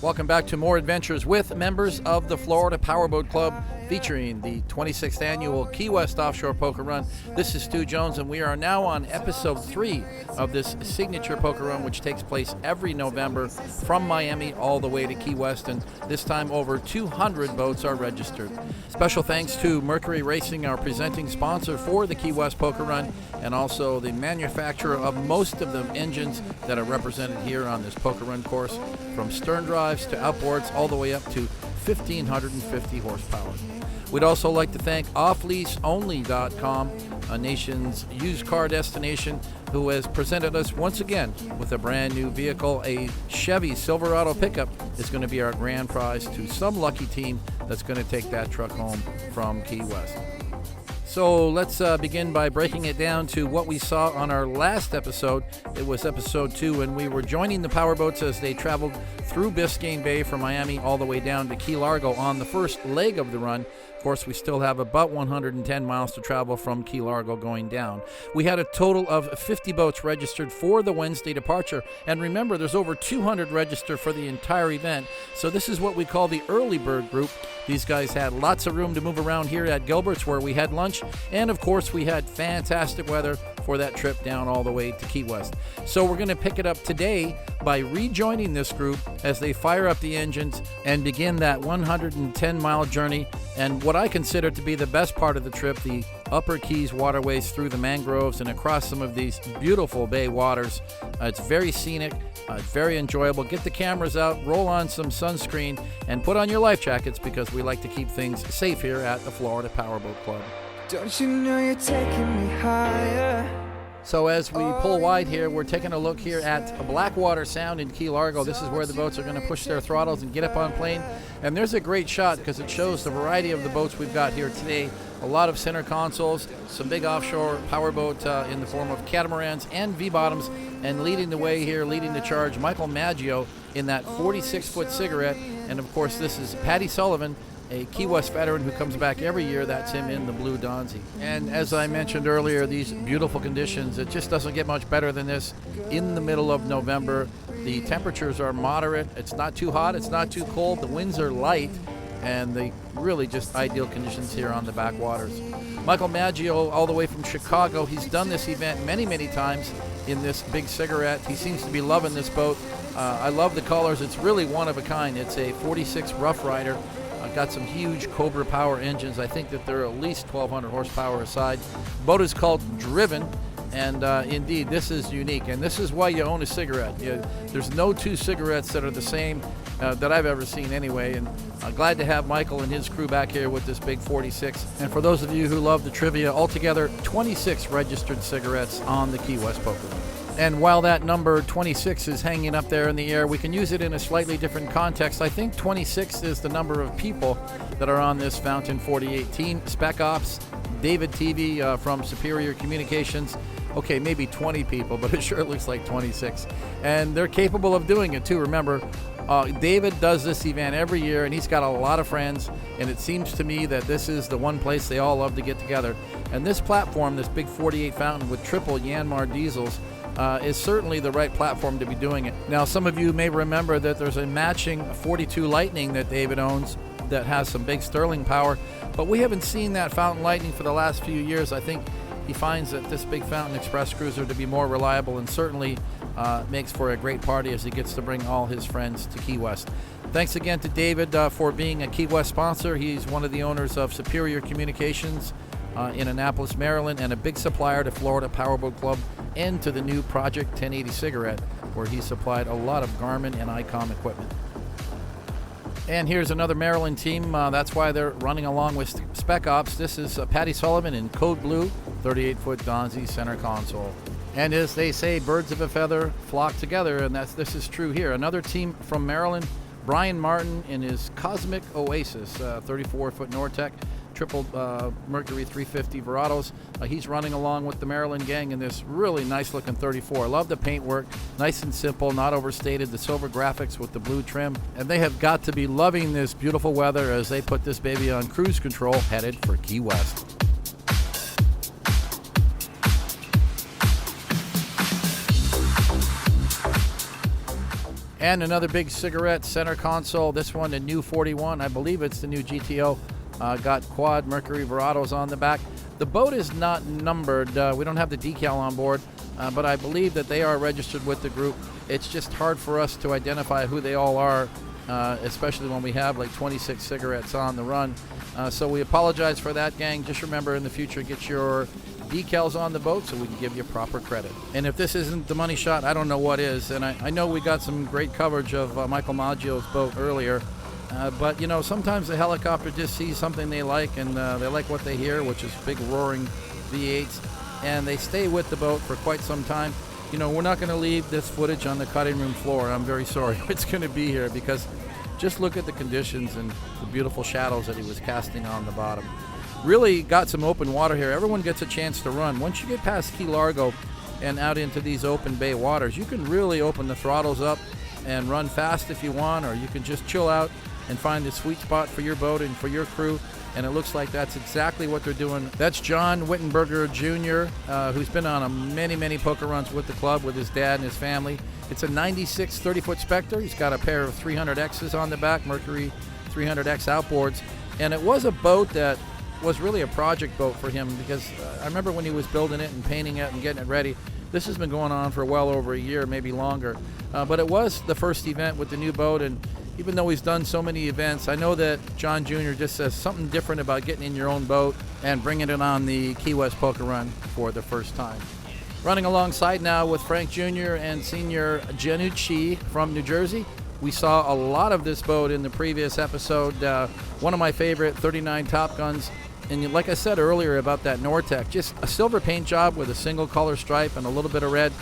Welcome back to more adventures with members of the Florida Powerboat Club, featuring the 26th annual Key West Offshore Poker Run. This is Stu Jones, and we are now on episode 3 of this signature poker run, which takes place every November from Miami all the way to Key West, and this time over 200 boats are registered. Special thanks to Mercury Racing, our presenting sponsor for the Key West Poker Run, and also the manufacturer of most of the engines that are represented here on this poker run course, from stern drives to outboards all the way up to 1,550 horsepower. We'd also like to thank OffLeaseOnly.com, a nation's used car destination, who has presented us once again with a brand new vehicle. A Chevy Silverado pickup is going to be our grand prize to some lucky team that's going to take that truck home from Key West. So let's begin by breaking it down to what we saw on our last episode. It was episode 2, and we were joining the powerboats as they traveled through Biscayne Bay from Miami all the way down to Key Largo on the first leg of the run. Of course, we still have about 110 miles to travel from Key Largo going down. We had a total of 50 boats registered for the Wednesday departure. And remember, there's over 200 registered for the entire event. So this is what we call the early bird group. These guys had lots of room to move around here at Gilbert's, where we had lunch. And of course, we had fantastic weather for that trip down all the way to Key West. So we're going to pick it up today by rejoining this group as they fire up the engines and begin that 110-mile journey, and what I consider to be the best part of the trip, the Upper Keys waterways through the mangroves and across some of these beautiful bay waters. It's very scenic, very enjoyable. Get the cameras out, roll on some sunscreen, and put on your life jackets, because we like to keep things safe here at the Florida Powerboat Club. Don't you know you're taking me higher? So as we pull wide here, we're taking a look here at Blackwater Sound in Key Largo. This is where the boats are going to push their throttles and get up on plane. And there's a great shot because it shows the variety of the boats we've got here today. A lot of center consoles, some big offshore powerboat in the form of catamarans and V-bottoms. And leading the way here, leading the charge, Michael Maggio in that 46-foot cigarette. And of course, this is Patty Sullivan, a Key West veteran who comes back every year. That's him in the blue Donzi. And as I mentioned earlier, these beautiful conditions, it just doesn't get much better than this in the middle of November. The temperatures are moderate. It's not too hot, it's not too cold. The winds are light, and the really just ideal conditions here on the backwaters. Michael Maggio, all the way from Chicago, he's done this event many, many times in this big cigarette. He seems to be loving this boat. I love the colors. It's really one of a kind. It's a 46 Rough Rider. Got some huge Cobra Power engines. I think that they're at least 1,200 horsepower aside. The boat is called Driven, and indeed, this is unique. And this is why you own a cigarette. There's no two cigarettes that are the same that I've ever seen anyway. And glad to have Michael and his crew back here with this big 46. And for those of you who love the trivia, altogether 26 registered cigarettes on the Key West Poker Run. And while that number 26 is hanging up there in the air, we can use it in a slightly different context. I think 26 is the number of people that are on this Fountain 48 team. Spec Ops, David TV from Superior Communications. Okay, maybe 20 people, but it sure looks like 26. And they're capable of doing it too. Remember, David does this event every year, and he's got a lot of friends, and it seems to me that this is the one place they all love to get together. And this platform, this big 48 Fountain with triple Yanmar diesels, is certainly the right platform to be doing it. Now, some of you may remember that there's a matching 42 Lightning that David owns that has some big Sterling power, but we haven't seen that Fountain Lightning for the last few years. I think he finds that this big Fountain Express cruiser to be more reliable, and certainly makes for a great party as he gets to bring all his friends to Key West. Thanks again to David for being a Key West sponsor. He's one of the owners of Superior Communications in Annapolis, Maryland, and a big supplier to Florida Powerboat Club and to the new Project 1080 cigarette, where he supplied a lot of Garmin and ICOM equipment. And here's another Maryland team. That's why they're running along with Spec Ops. This is Patty Sullivan in Code Blue, 38-foot Donzi center console. And as they say, birds of a feather flock together, and this is true here. Another team from Maryland, Brian Martin in his Cosmic Oasis, 34-foot Nortec, triple Mercury 350 Verados. He's running along with the Maryland gang in this really nice looking 34. I love the paintwork, nice and simple, not overstated. The silver graphics with the blue trim, and they have got to be loving this beautiful weather as they put this baby on cruise control, headed for Key West. And another big cigarette center console. This one, the new 41. I believe it's the new GTO. Got quad Mercury Verados on the back. The boat is not numbered. We don't have the decal on board, but I believe that they are registered with the group. It's just hard for us to identify who they all are, especially when we have like 26 cigarettes on the run. So we apologize for that, gang. Just remember, in the future, get your decals on the boat so we can give you proper credit. And if this isn't the money shot, I don't know what is. And I know we got some great coverage of Michael Maggio's boat earlier, but you know, sometimes the helicopter just sees something they like, and they like what they hear, which is big roaring V8s, and they stay with the boat for quite some time. You know, we're not going to leave this footage on the cutting room floor. I'm very sorry it's going to be here, because just look at the conditions and the beautiful shadows that he was casting on the bottom. Really got some open water here. Everyone gets a chance to run. Once you get past Key Largo and out into these open bay waters, you can really open the throttles up and run fast if you want, or you can just chill out and find the sweet spot for your boat and for your crew. And it looks like that's exactly what they're doing. That's John Wittenberger Jr., who's been on many poker runs with the club with his dad and his family. It's a 96 30-foot Spectre. He's got a pair of 300Xs on the back, Mercury 300X outboards. And it was a boat that was really a project boat for him, because I remember when he was building it and painting it and getting it ready. This has been going on for well over a year, maybe longer. But it was the first event with the new boat, and even though he's done so many events, I know that John Jr. just says something different about getting in your own boat and bringing it on the Key West Poker Run for the first time. Running alongside now with Frank Jr. and Senior Giannucci from New Jersey. We saw a lot of this boat in the previous episode. One of my favorite 39 Top Guns. And like I said earlier about that Nortec, just a silver paint job with a single color stripe and a little bit of red.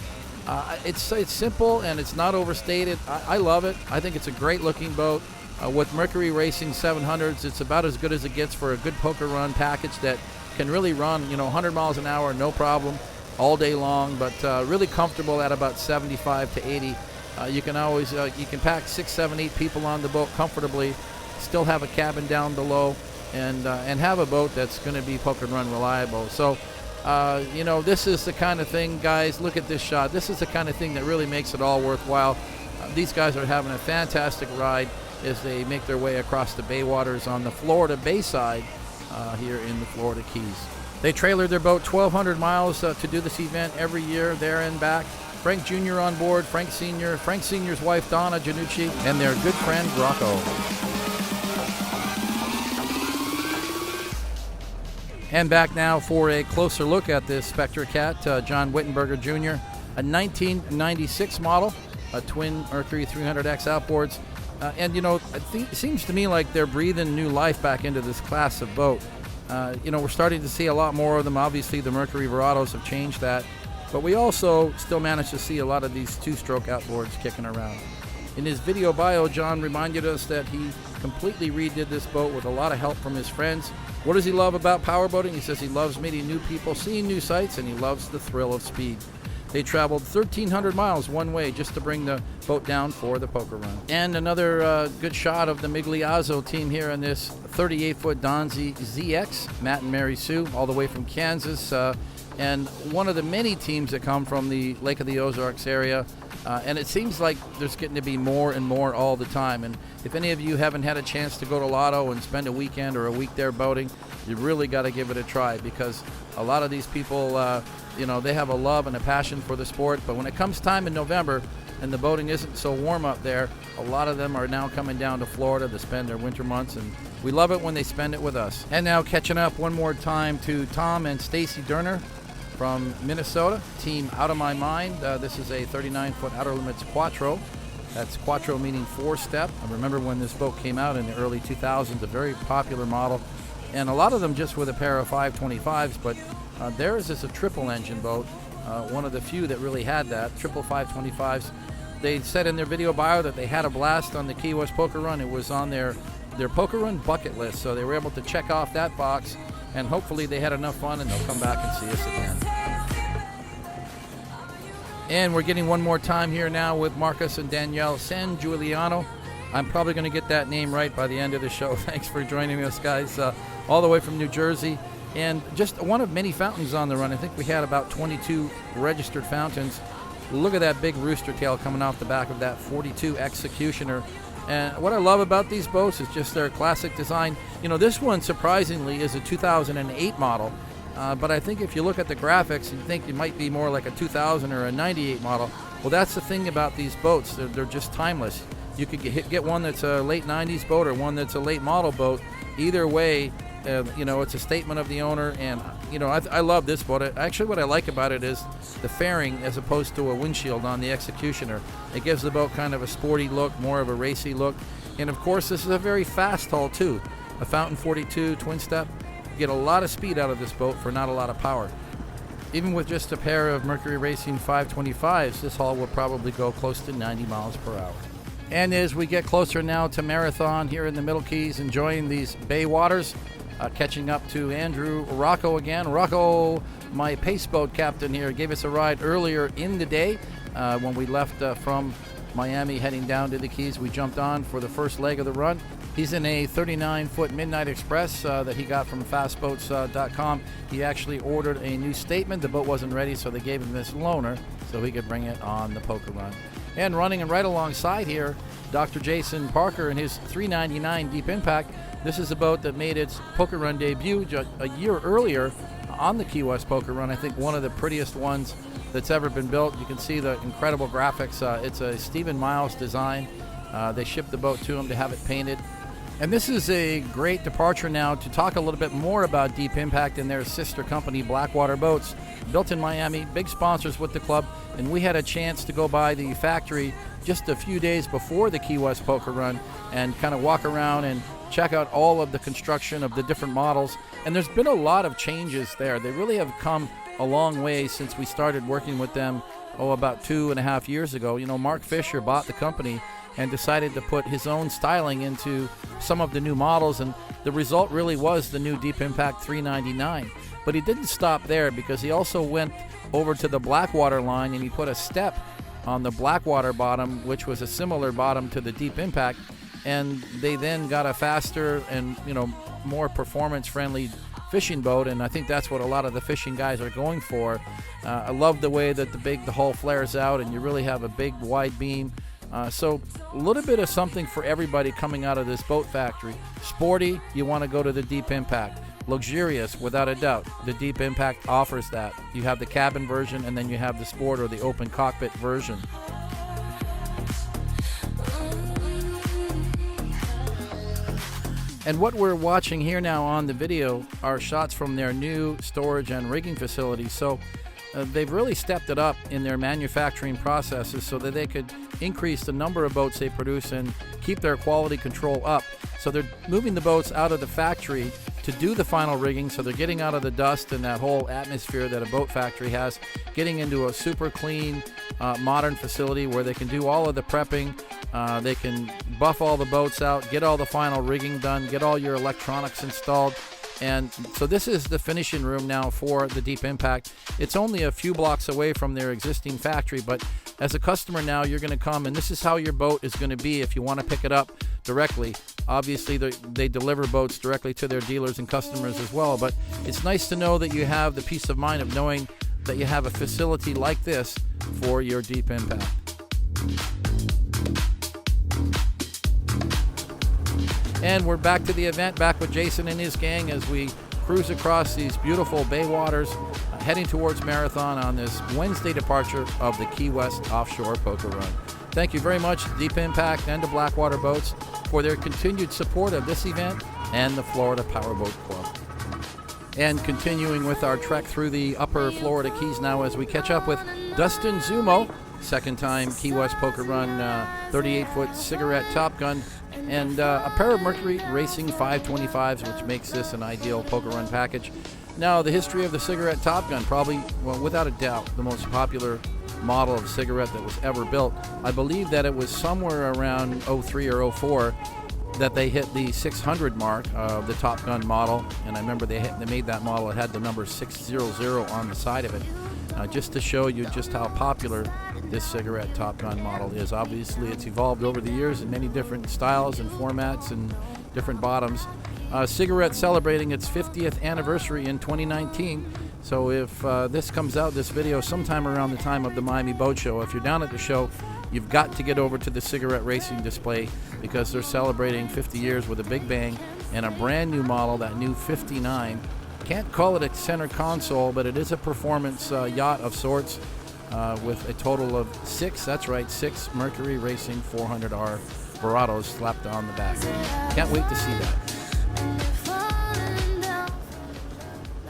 It's simple and it's not overstated. I love it. I think it's a great looking boat. With Mercury Racing 700s, it's about as good as it gets for a good poker run package that can really run, 100 miles an hour, no problem, all day long, but really comfortable at about 75 to 80. You can always, you can pack 6, 7, 8 people on the boat comfortably, still have a cabin down below, and have a boat that's going to be poker run reliable. So, this is the kind of thing, guys, look at this shot. This is the kind of thing that really makes it all worthwhile. These guys are having a fantastic ride as they make their way across the bay waters on the Florida Bayside here in the Florida Keys. They trailer their boat 1,200 miles to do this event every year, there and back. Frank Jr. on board, Frank Sr., Frank Sr.'s wife, Donna Giannucci, and their good friend, Rocco. And back now for a closer look at this Spectre Cat, John Wittenberger Jr., a 1996 model, a twin Mercury 300X outboards. And it seems to me like they're breathing new life back into this class of boat. We're starting to see a lot more of them. Obviously, the Mercury Verados have changed that. But we also still manage to see a lot of these two-stroke outboards kicking around. In his video bio, John reminded us that he completely redid this boat with a lot of help from his friends. What does he love about powerboating? He says he loves meeting new people, seeing new sights, and he loves the thrill of speed. They traveled 1,300 miles one way just to bring the boat down for the poker run. And another good shot of the Migliazzo team here in this 38-foot Donzi ZX, Matt and MARISUE, all the way from Kansas. And one of the many teams that come from the Lake of the Ozarks area. And it seems like there's getting to be more and more all the time. And if any of you haven't had a chance to go to Lotto and spend a weekend or a week there boating, you really got to give it a try, because a lot of these people, they have a love and a passion for the sport. But when it comes time in November and the boating isn't so warm up there, a lot of them are now coming down to Florida to spend their winter months. And we love it when they spend it with us. And now catching up one more time to Tom and Stacy Durner from Minnesota, team Out of My Mind. This is a 39-foot Outer Limits Quattro. That's Quattro meaning 4-step. I remember when this boat came out in the early 2000s, a very popular model. And a lot of them just with a pair of 525s, but theirs is a triple engine boat, one of the few that really had that, triple 525s. They said in their video bio that they had a blast on the Key West Poker Run. It was on their Poker Run bucket list, so they were able to check off that box. And hopefully they had enough fun and they'll come back and see us again. And we're getting one more time here now with Marcus and Danielle San Giuliano. I'm probably going to get that name right by the end of the show. Thanks for joining us, guys, all the way from New Jersey. And just one of many fountains on the run. I think we had about 22 registered fountains. Look at that big rooster tail coming off the back of that 42 Executioner. And what I love about these boats is just their classic design. You know, this one surprisingly is a 2008 model, but I think if you look at the graphics, you think it might be more like a 2000 or a 98 model. Well, that's the thing about these boats. They're just timeless. You could get one that's a late 90s boat or one that's a late model boat. Either way, you know, it's a statement of the owner, and you know, I love this boat. Actually, what I like about it is the fairing as opposed to a windshield on the Executioner. It gives the boat kind of a sporty look, more of a racy look, and of course, this is a very fast hull too. A Fountain 42 twin step. You get a lot of speed out of this boat for not a lot of power. Even with just a pair of Mercury Racing 525s, this hull will probably go close to 90 miles per hour. And as we get closer now to Marathon here in the Middle Keys, enjoying these bay waters, catching up to Andrew Rocco again. Rocco, my pace boat captain here, gave us a ride earlier in the day when we left from Miami heading down to the Keys. We jumped on for the first leg of the run. He's in a 39-foot Midnight Express that he got from fastboats.com. He actually ordered a new statement. The boat wasn't ready, so they gave him this loaner so he could bring it on the poker run. And running right alongside here, Dr. Jason Parker and his 399 Deep Impact. This is a boat that made its poker run debut a year earlier on the Key West poker run. I think one of the prettiest ones that's ever been built. You can see the incredible graphics. It's a Stephen Miles design. They shipped the boat to him to have it painted. And this is a great departure now to talk a little bit more about Deep Impact and their sister company, Blackwater Boats, built in Miami, big sponsors with the club, and we had a chance to go by the factory just a few days before the Key West poker run and kind of walk around and check out all of the construction of the different models. And there's been a lot of changes there. They really have come a long way since we started working with them, about 2.5 years ago. You know, Mark Fisher bought the company and decided to put his own styling into some of the new models, and the result really was the new Deep Impact 399. But he didn't stop there, because he also went over to the Blackwater line and he put a step on the Blackwater bottom, which was a similar bottom to the Deep Impact, and they then got a faster and, you know, more performance-friendly fishing boat, and I think that's what a lot of the fishing guys are going for. I love the way that the hull flares out and you really have a big wide beam. So a little bit of something for everybody coming out of this boat factory. Sporty, you want to go to the Deep Impact. Luxurious, without a doubt, the Deep Impact offers that. You have the cabin version, and then you have the sport or the open cockpit version. And what we're watching here now on the video are shots from their new storage and rigging facility. So they've really stepped it up in their manufacturing processes so that they could increase the number of boats they produce and keep their quality control up. So they're moving the boats out of the factory to do the final rigging, so they're getting out of the dust and that whole atmosphere that a boat factory has, getting into a super clean, modern facility where they can do all of the prepping. They can buff all the boats out, get all the final rigging done, get all your electronics installed. And so this is the finishing room now for the Deep Impact. It's only a few blocks away from their existing factory, but as a customer now, you're going to come, and this is how your boat is going to be if you want to pick it up directly. Obviously, they deliver boats directly to their dealers and customers as well, but it's nice to know that you have the peace of mind of knowing that you have a facility like this for your Deep Impact. And we're back to the event, back with Jason and his gang as we cruise across these beautiful bay waters, heading towards Marathon on this Wednesday departure of the Key West Offshore Poker Run. Thank you very much to Deep Impact and to Blackwater Boats for their continued support of this event and the Florida Powerboat Club. And continuing with our trek through the upper Florida Keys now as we catch up with Dustin Zumo, second time Key West Poker Run 38-foot cigarette Top Gun, and a pair of Mercury Racing 525s, which makes this an ideal poker run package. Now, the history of the cigarette Top Gun, probably, well, without a doubt, the most popular model of cigarette that was ever built. I believe that it was somewhere around 03 or 04 that they hit the 600 mark of the Top Gun model, and I remember they made that model. It had the number 600 on the side of it, just to show you just how popular this cigarette Top Gun model is. Obviously, it's evolved over the years in many different styles and formats and different bottoms. Cigarette celebrating its 50th anniversary in 2019. So if this comes out, this video, sometime around the time of the Miami Boat Show, if you're down at the show, you've got to get over to the cigarette racing display because they're celebrating 50 years with a big bang and a brand new model, that new 59. Can't call it a center console, but it is a performance yacht of sorts with a total of 6, that's right, 6 Mercury Racing 400R Verados slapped on the back. Can't wait to see that.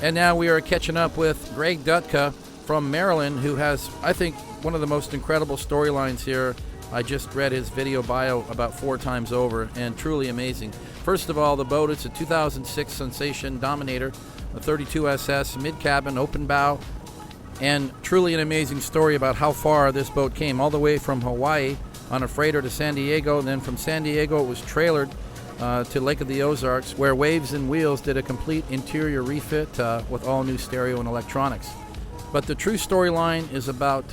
And now we are catching up with Greg Dutka from Maryland, who has, I think, one of the most incredible storylines here. I just read his video bio about 4 times over, and truly amazing. First of all, the boat, it's a 2006 Sensation Dominator, a 32 SS, mid-cabin, open bow, and truly an amazing story about how far this boat came, all the way from Hawaii on a freighter to San Diego, and then from San Diego it was trailered to Lake of the Ozarks, where Waves and Wheels did a complete interior refit with all new stereo and electronics. But the true storyline is about,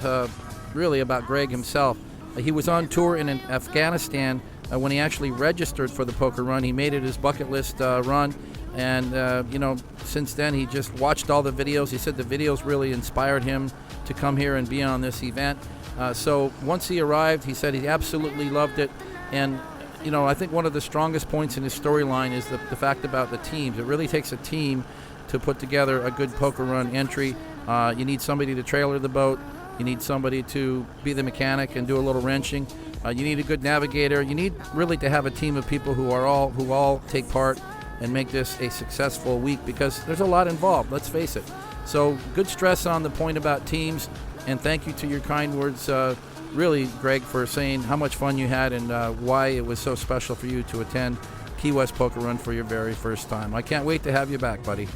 really about Greg himself. He was on tour in Afghanistan when he actually registered for the poker run. He made it his bucket list run, and you know, since then he just watched all the videos. He said the videos really inspired him to come here and be on this event. So once he arrived, he said he absolutely loved it. And you know, I think one of the strongest points in his storyline is the fact about the teams. It really takes a team to put together a good poker run entry. You need somebody to trailer the boat. You need somebody to be the mechanic and do a little wrenching. You need a good navigator. You need really to have a team of people who all take part and make this a successful week, because there's a lot involved, let's face it. So good stress on the point about teams, and thank you to your kind words, really, Greg, for saying how much fun you had and why it was so special for you to attend Key West Poker Run for your very first time. I can't wait to have you back, buddy.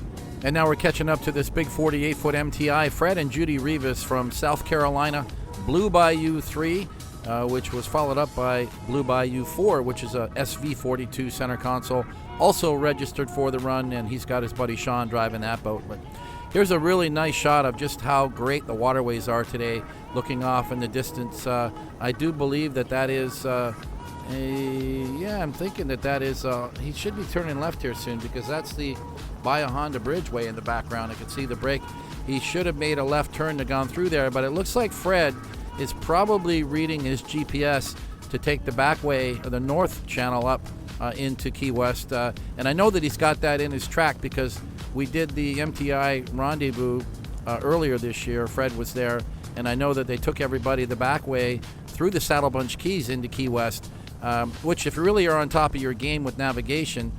And now we're catching up to this big 48-foot MTI. Fred and Judy Reavis from South Carolina, Blue Bayou 3, which was followed up by Blue Bayou 4, which is a SV42 center console, also registered for the run, and he's got his buddy Sean driving that boat. But here's a really nice shot of just how great the waterways are today, looking off in the distance. I do believe that is, yeah, I'm thinking that is, he should be turning left here soon, because that's the Bahia Honda Bridgeway in the background. I can see the break. He should have made a left turn to gone through there, but it looks like Fred is probably reading his GPS to take the back way, or the north channel up into Key West. And I know that he's got that in his track, because we did the MTI rendezvous earlier this year. Fred was there, and I know that they took everybody the back way through the Saddle Bunch Keys into Key West, which, if you really are on top of your game with navigation,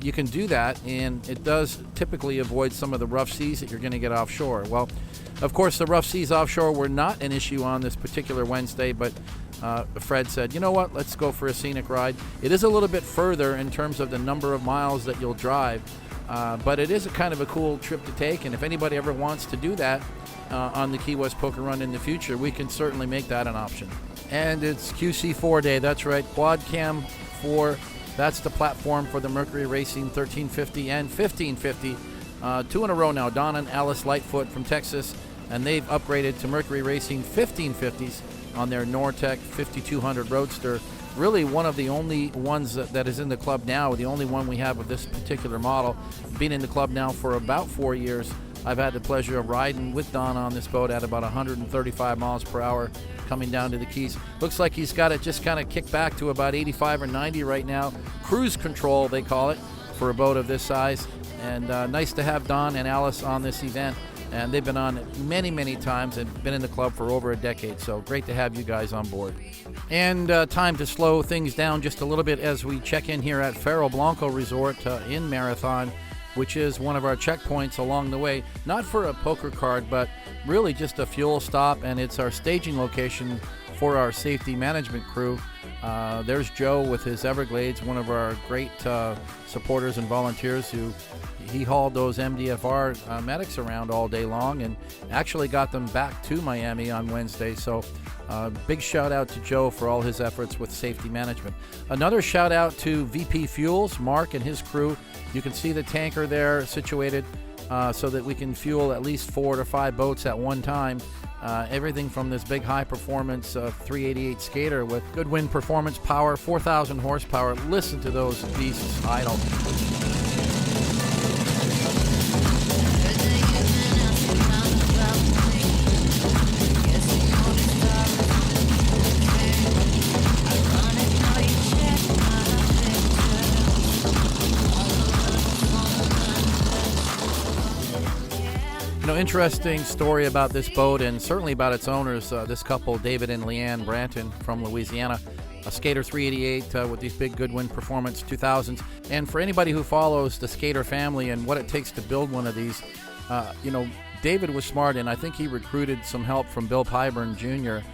you can do that, and it does typically avoid some of the rough seas that you're going to get offshore. Well, of course, the rough seas offshore were not an issue on this particular Wednesday, but Fred said, you know what, let's go for a scenic ride. It is a little bit further in terms of the number of miles that you'll drive, but it is a kind of a cool trip to take, and if anybody ever wants to do that on the Key West Poker Run in the future, we can certainly make that an option. And it's QC4 day, that's right, Quad Cam 4. That's the platform for the Mercury Racing 1350 and 1550. 2 in a row now. Don and Alice Lightfoot from Texas, and they've upgraded to Mercury Racing 1550s on their Nortec 5200 Roadster. Really one of the only ones that is in the club now, the only one we have of this particular model. Been in the club now for about 4 years. I've had the pleasure of riding with Don on this boat at about 135 miles per hour coming down to the Keys. Looks like he's got it just kind of kicked back to about 85 or 90 right now. Cruise control, they call it, for a boat of this size. And nice to have Don and Alice on this event. And they've been on many, many times and been in the club for over a decade. So great to have you guys on board. And time to slow things down just a little bit as we check in here at FARO BLANCO Resort in Marathon, which is one of our checkpoints along the way. Not for a poker card, but really just a fuel stop, and it's our staging location for our safety management crew. There's Joe with his Everglades, one of our great supporters and volunteers who he hauled those MDFR medics around all day long and actually got them back to Miami on Wednesday. So big shout out to Joe for all his efforts with safety management. Another shout out to VP Fuels, Mark and his crew. You can see the tanker there situated so that we can fuel at least 4 to 5 boats at one time. Everything from this big high performance 388 skater with good wind performance power, 4,000 horsepower. Listen to those beasts idle. interesting story about this boat and certainly about its owners, this couple, David and Leanne Branton from Louisiana, a Skater 388 with these big Goodwin Performance 2000s. And for anybody who follows the Skater family and what it takes to build one of these, David was smart, and I think he recruited some help from Bill Pyburn Jr.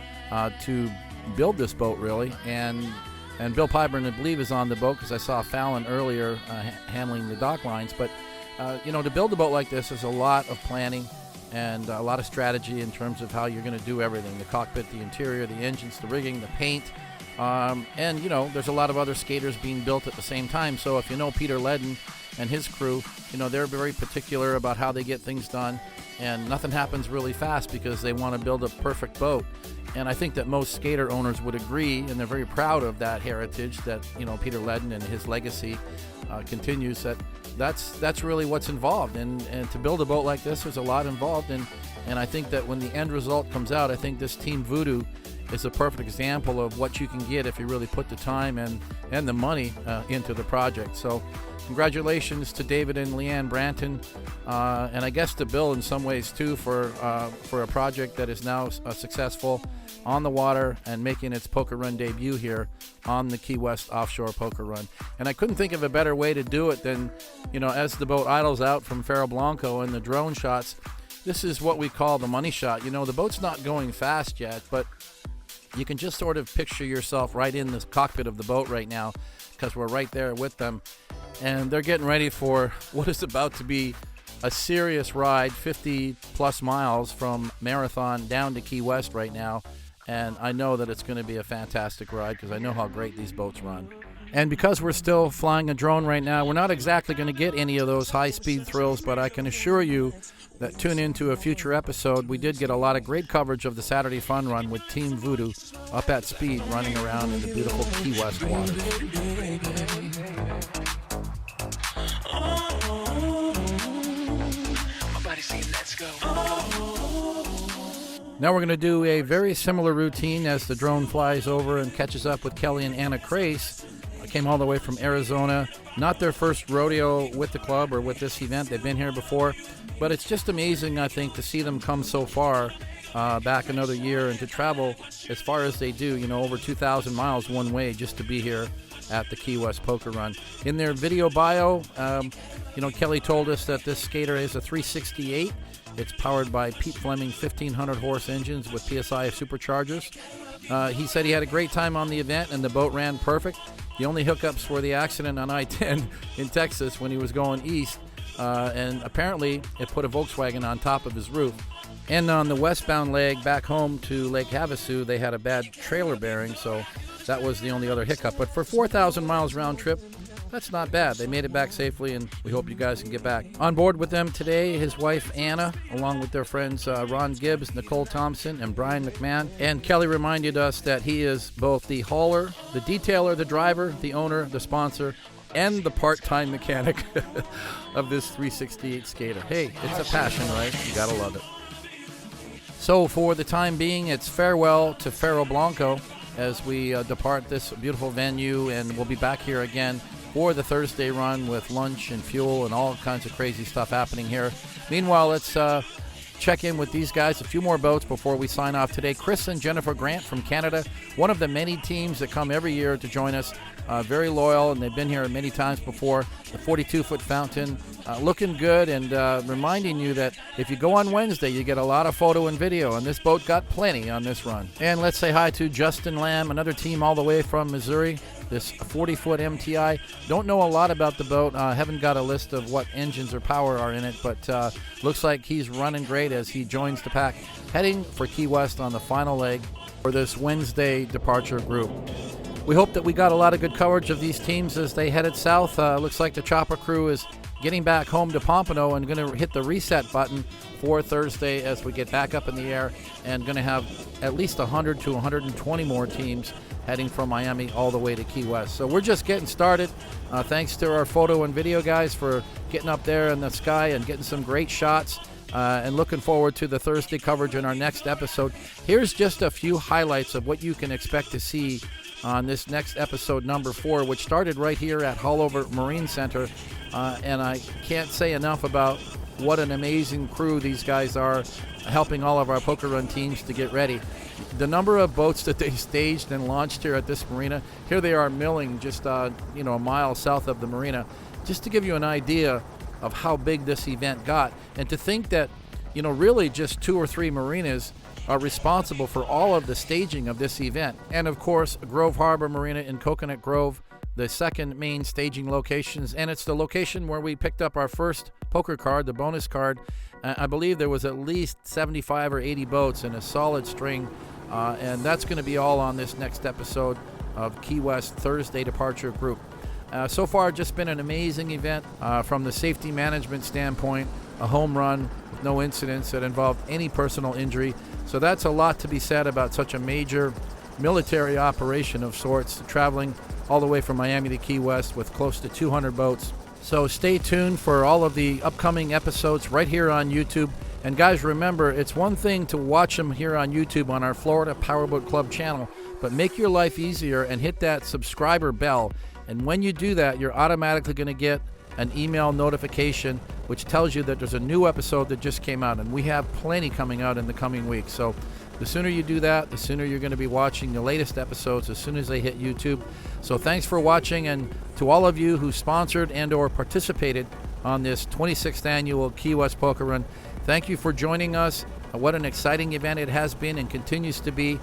To build this boat, really. And Bill Pyburn, I believe, is on the boat because I saw Fallon earlier handling the dock lines. But to build a boat like this is a lot of planning and a lot of strategy in terms of how you're going to do everything: the cockpit, the interior, the engines, the rigging, the paint. There's a lot of other skaters being built at the same time. So if you know Peter Ledden and his crew, they're very particular about how they get things done, and nothing happens really fast because they want to build a perfect boat. And I think that most skater owners would agree, and they're very proud of that heritage that Peter Ledden and his legacy continues. That's really what's involved, and to build a boat like this, there's a lot involved. And I think that when the end result comes out, I think this Team Voodoo is a perfect example of what you can get if you really put the time and the money into the project. So congratulations to David and Leanne Branton, and I guess to Bill in some ways too for a project that is now successful on the water and making its poker run debut here on the Key West offshore poker run. And I couldn't think of a better way to do it than, as the boat idles out from FARO Blanco and the drone shots, this is what we call the money shot. The boat's not going fast yet, but you can just sort of picture yourself right in the cockpit of the boat right now because we're right there with them. And they're getting ready for what is about to be a serious ride, 50 plus miles from Marathon down to Key West right now. And I know that it's going to be a fantastic ride because I know how great these boats run. And because we're still flying a drone right now, we're not exactly going to get any of those high-speed thrills, but I can assure you that tune into a future episode. We did get a lot of great coverage of the Saturday Fun Run with Team Voodoo up at speed running around in the beautiful Key West waters. Now we're going to do a very similar routine as the drone flies over and catches up with Kelly and Anna Crace. I came all the way from Arizona. Not their first rodeo with the club or with this event. They've been here before. But it's just amazing, I think, to see them come so far back another year and to travel as far as they do, over 2,000 miles one way just to be here at the Key West Poker Run. In their video bio, Kelly told us that this skater is a 368. It's powered by Pete Fleming 1,500 horse engines with PSI superchargers. He said he had a great time on the event and the boat ran perfect. The only hiccups were the accident on I-10 in Texas when he was going east. And apparently it put a Volkswagen on top of his roof. And on the westbound leg back home to Lake Havasu, they had a bad trailer bearing, so that was the only other hiccup. But for 4,000 miles round trip, that's not bad. They made it back safely, and we hope you guys can get back. On board with them today, his wife Anna, along with their friends Ron Gibbs, Nicole Thompson, and Brian McMahon. And Kelly reminded us that he is both the hauler, the detailer, the driver, the owner, the sponsor, and the part-time mechanic of this 368 skater. Hey, it's a passion, right? You gotta love it. So for the time being, it's farewell to FARO Blanco as we depart this beautiful venue, and we'll be back here again for the Thursday run with lunch and fuel and all kinds of crazy stuff happening here. Meanwhile, let's check in with these guys, a few more boats before we sign off today. Chris and Jennifer Grant from Canada, one of the many teams that come every year to join us. Very loyal, and they've been here many times before. The 42-foot fountain, looking good, and reminding you that if you go on Wednesday, you get a lot of photo and video, and this boat got plenty on this run. And let's say hi to Justin Lamb, another team all the way from Missouri. This 40-foot MTI. Don't know a lot about the boat. Haven't got a list of what engines or power are in it, but looks like he's running great as he joins the pack, heading for Key West on the final leg for this Wednesday departure group. We hope that we got a lot of good coverage of these teams as they headed south. Looks like the chopper crew is getting back home to Pompano and going to hit the reset button for Thursday as we get back up in the air, and going to have at least 100 to 120 more teams heading from Miami all the way to Key West. So we're just getting started. Thanks to our photo and video guys for getting up there in the sky and getting some great shots. And looking forward to the Thursday coverage in our next episode. Here's just a few highlights of what you can expect to see on this next episode, number 4, which started right here at Hullover Marine Center. And I can't say enough about what an amazing crew these guys are, helping all of our poker run teams to get ready. The number of boats that they staged and launched here at this marina, here they are milling just a mile south of the marina, just to give you an idea of how big this event got. And to think that really just 2 or 3 marinas are responsible for all of the staging of this event. And of course, Grove Harbor Marina in Coconut Grove, the second main staging locations, and it's the location where we picked up our first poker card, the bonus card. I believe there was at least 75 or 80 boats in a solid string, and that's going to be all on this next episode of Key West Thursday Departure Group. So far, just been an amazing event from the safety management standpoint, a home run with no incidents that involved any personal injury. So that's a lot to be said about such a major military operation of sorts, traveling all the way from Miami to Key West with close to 200 boats. So stay tuned for all of the upcoming episodes right here on YouTube. And guys, remember, it's one thing to watch them here on YouTube on our Florida Powerboat Club channel, but make your life easier and hit that subscriber bell. And when you do that, you're automatically going to get an email notification which tells you that there's a new episode that just came out, and we have plenty coming out in the coming weeks. So the sooner you do that, the sooner you're going to be watching the latest episodes as soon as they hit YouTube. So thanks for watching, and to all of you who sponsored and or participated on this 26th annual Key West Poker Run, thank you for joining us. What an exciting event it has been and continues to be.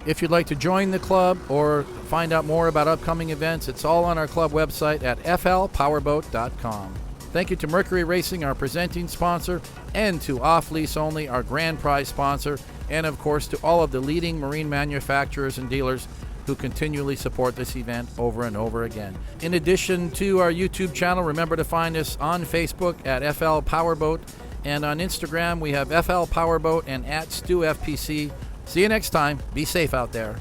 If you'd like to join the club or find out more about upcoming events, it's all on our club website at flpowerboat.com. Thank you to Mercury Racing, our presenting sponsor, and to Off Lease Only, our grand prize sponsor, and of course to all of the leading marine manufacturers and dealers who continually support this event over and over again. In addition to our YouTube channel, remember to find us on Facebook at FL Powerboat, and on Instagram we have FL Powerboat and at StuFPC. See you next time. Be safe out there.